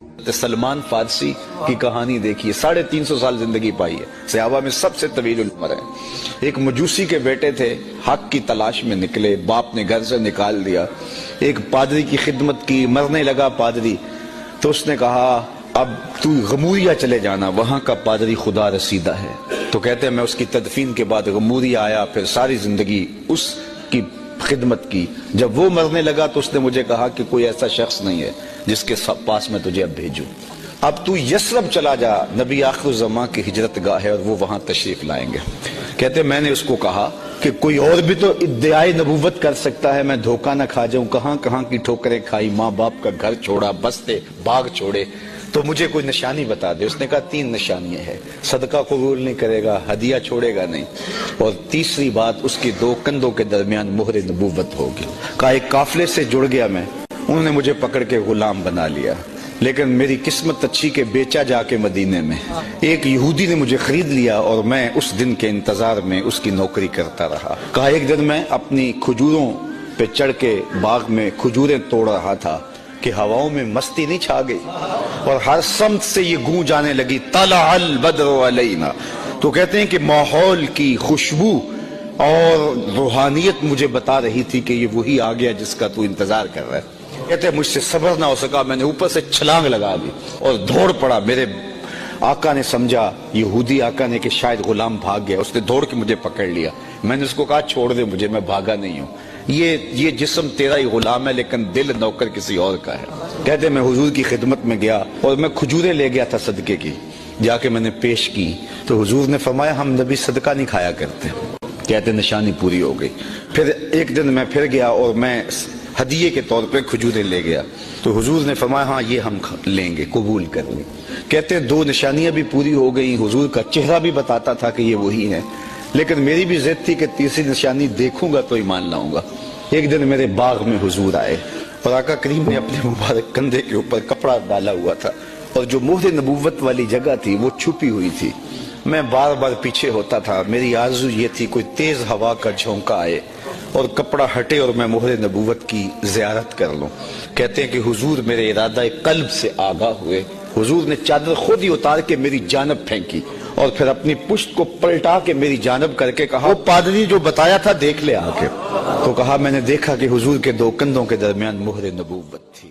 سلمان فارسی کی کہانی دیکھیے، 350 سال زندگی پائی ہے، صحابہ میں سب سے طویل العمر ہے۔ ایک مجوسی کے بیٹے تھے، حق کی تلاش میں نکلے، باپ نے گھر سے نکال دیا، ایک پادری کی خدمت کی، مرنے لگا پادری، تو اس نے کہا اب تو غموریا چلے جانا، وہاں کا پادری خدا رسیدہ ہے۔ تو کہتے ہیں میں اس کی تدفین کے بعد غموریا آیا، پھر ساری زندگی اس کی خدمت کی۔ جب وہ مرنے لگا تو اس نے مجھے کہا کہ کوئی ایسا شخص نہیں ہے جس کے پاس میں تجھے اب بھیجوں، اب تو یثرب چلا جا، نبی آخر الزمان کی ہجرت گاہ ہے اور وہ وہاں تشریف لائیں گے۔ کہتے ہیں میں نے اس کو کہا کہ کوئی اور بھی تو ادعائے نبوت کر سکتا ہے، میں دھوکہ نہ کھا جاؤں، کہاں کہاں کی ٹھوکریں کھائی، ماں باپ کا گھر چھوڑا، بستے باغ چھوڑے، تو مجھے کوئی نشانی بتا دے۔ اس نے کہا 3 نشانیاں ہیں، صدقہ قبول نہیں کرے گا، ہدیہ چھوڑے گا نہیں، اور تیسری بات اس کی 2 کندھوں کے درمیان مہر نبوت ہوگی۔ کہا ایک قافلے سے جڑ گیا میں، انہوں نے مجھے پکڑ کے غلام بنا لیا، لیکن میری قسمت اچھی کہ بیچا جا کے مدینے میں، ایک یہودی نے مجھے خرید لیا اور میں اس دن کے انتظار میں اس کی نوکری کرتا رہا۔ کہا ایک دن میں اپنی کھجوروں پہ چڑھ کے باغ میں کھجوریں توڑ رہا تھا کہ ہواؤں میں مستی نہیں چھا گئی اور ہر سمت سے یہ گونج آنے لگی طلع البدر علینا۔ تو کہتے ہیں کہ ماحول کی خوشبو اور روحانیت مجھے بتا رہی تھی کہ یہ وہی آ گیا جس کا تو انتظار کر رہا ہے۔ کہتے ہیں مجھ سے صبر نہ ہو سکا، میں نے اوپر سے چھلانگ لگا دی اور دوڑ پڑا۔ میرے آقا نے سمجھا، یہودی آقا نے، کہ شاید غلام بھاگ گیا، اس نے دوڑ کے مجھے پکڑ لیا۔ میں نے اس کو کہا چھوڑ دے مجھے، میں بھاگا نہیں ہوں، یہ جسم تیرا ہی غلام ہے لیکن دل نوکر کسی اور کا ہے۔ کہتے ہیں میں حضور کی خدمت میں گیا اور میں کھجوریں لے گیا تھا صدقے کی، جا کے میں نے پیش کی تو حضور نے فرمایا ہم نبی صدقہ نہیں کھایا کرتے۔ کہتے ہیں نشانی پوری ہو گئی۔ پھر ایک دن میں پھر گیا اور میں ہدیے کے طور پہ کھجوریں لے گیا تو حضور نے فرمایا ہاں یہ ہم لیں گے، قبول کر لیں۔ کہتے ہیں 2 نشانیاں بھی پوری ہو گئیں، حضور کا چہرہ بھی بتاتا تھا کہ یہ وہی ہے، لیکن میری بھی ضد تھی کہ تیسری نشانی دیکھوں گا تو ایمان لاؤں گا۔ ایک دن میرے باغ میں حضور آئے اور آقا کریم نے اپنے مبارک کندھے کے اوپر کپڑا ڈالا ہوا تھا اور جو مہر نبوت والی جگہ تھی وہ چھپی ہوئی تھی۔ میں بار بار پیچھے ہوتا تھا، میری آرزو یہ تھی کوئی تیز ہوا کا جھونکا آئے اور کپڑا ہٹے اور میں مہر نبوت کی زیارت کر لوں۔ کہتے ہیں کہ حضور میرے ارادہ قلب سے آگاہ ہوئے، حضور نے چادر خود ہی اتار کے میری جانب پھینکی اور پھر اپنی پشت کو پلٹا کے میری جانب کر کے کہا وہ پادری جو بتایا تھا دیکھ لے آ کے۔ تو کہا میں نے دیکھا کہ حضور کے 2 کندھوں کے درمیان مہر نبوت تھی۔